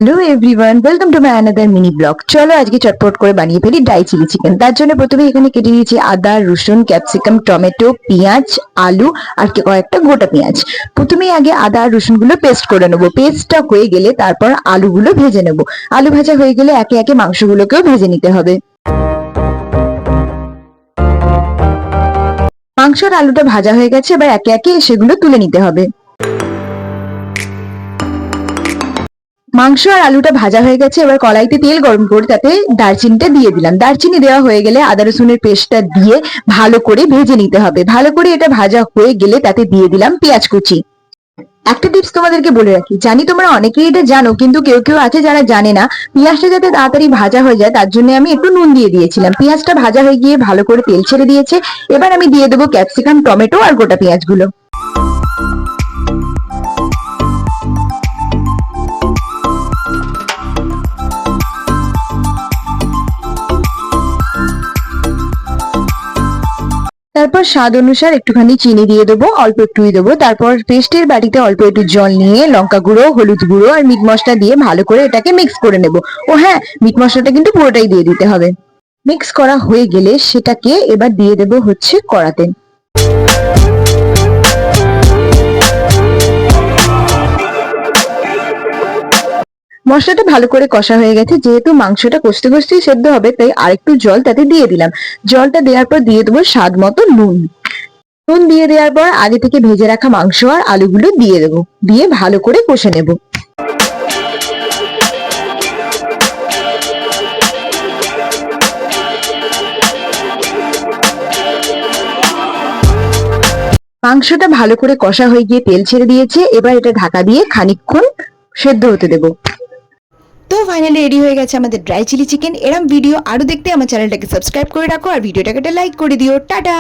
Hello everyone, welcome to my another mini blog. চলো আজকে চটপট করে বানিয়ে ফেলি ড্রাই চিলি চিকেন। তার জন্য প্রথমে এখানে কেটে নিয়েছি আদা, রসুন, ক্যাপসিকাম, টমেটো, পেঁয়াজ, আলু আর কয়েকটা গোটা পেঁয়াজ। প্রথমেই আগে আদা আর রসুনগুলো পেস্ট করে নেবো। পেস্টটা হয়ে গেলে তারপর আলুগুলো ভেজে নেবো। আলু ভাজা হয়ে গেলে একে একে মাংসগুলোকেও ভেজে নিতে হবে। মাংস আর আলুটা ভাজা হয়ে গেছে, এবার একে একে সেগুলো তুলে নিতে হবে। মাংস আর আলুটা ভাজা হয়ে গেছে, এবার কড়াইতে তেল গরম করে তাতে দারচিনিটা দিয়ে দিলাম। দারচিনি দেওয়া হয়ে গেলে আদা রসুনের পেস্টটা দিয়ে ভালো করে ভেজে নিতে হবে। ভালো করে এটা ভাজা হয়ে গেলে তাতে দিয়ে দিলাম পেঁয়াজ কুচি। একটা টিপস তোমাদেরকে বলে রাখি, জানি তোমরা অনেকেই এটা জানো, কিন্তু কেউ কেউ আছে যারা জানে না। পেঁয়াজটা যাতে তাড়াতাড়ি ভাজা হয়ে যায় তার জন্য আমি একটু নুন দিয়ে দিয়েছিলাম। পেঁয়াজটা ভাজা হয়ে গিয়ে ভালো করে তেল ছেড়ে দিয়েছে। এবার আমি দিয়ে দেবো ক্যাপসিকাম, টমেটো আর গোটা পেঁয়াজগুলো। তারপর স্বাদ অনুসার একটুখানি চিনি দিয়ে দেবো, অল্প একটুই দেবো। তারপর পেস্টের বাটিতে অল্প একটু জল নিয়ে লঙ্কা গুঁড়ো, হলুদ গুঁড়ো আর মিট মশলা দিয়ে ভালো করে এটাকে মিক্স করে নেব। ও হ্যাঁ, মিট মশলাটা কিন্তু পুরোটাই দিয়ে দিতে হবে। মিক্স করা হয়ে গেলে সেটাকে এবার দিয়ে দেবো হচ্ছে কড়াতে। মশলাটা ভালো করে কষা হয়ে গেছে, যেহেতু মাংসটা কষতে কষতেই সেদ্ধ হবে তাই আরেকটু জল তাতে দিয়ে দিলাম। জলটা দেওয়ার পর দিয়ে দেবো স্বাদ মতো নুন। নুন দিয়ে দেওয়ার পর আগে থেকে ভেজে রাখা মাংস আর আলুগুলো দিয়ে দেবো, দিয়ে ভালো করে কষে নেব। মাংসটা ভালো করে কষা হয়ে গিয়ে তেল ছেড়ে দিয়েছে, এবার এটা ঢাকা দিয়ে খানিকক্ষণ সেদ্ধ হতে দেবো। তো ফাইনালি রেডি হয়ে গেছে আমাদের ড্রাই চিলি চিকেন। এরম ভিডিও আরো দেখতে আমার চ্যানেলটাকে সাবস্ক্রাইব করে রাখো আর ভিডিওটাকে একটা লাইক করে দিও। টাটা।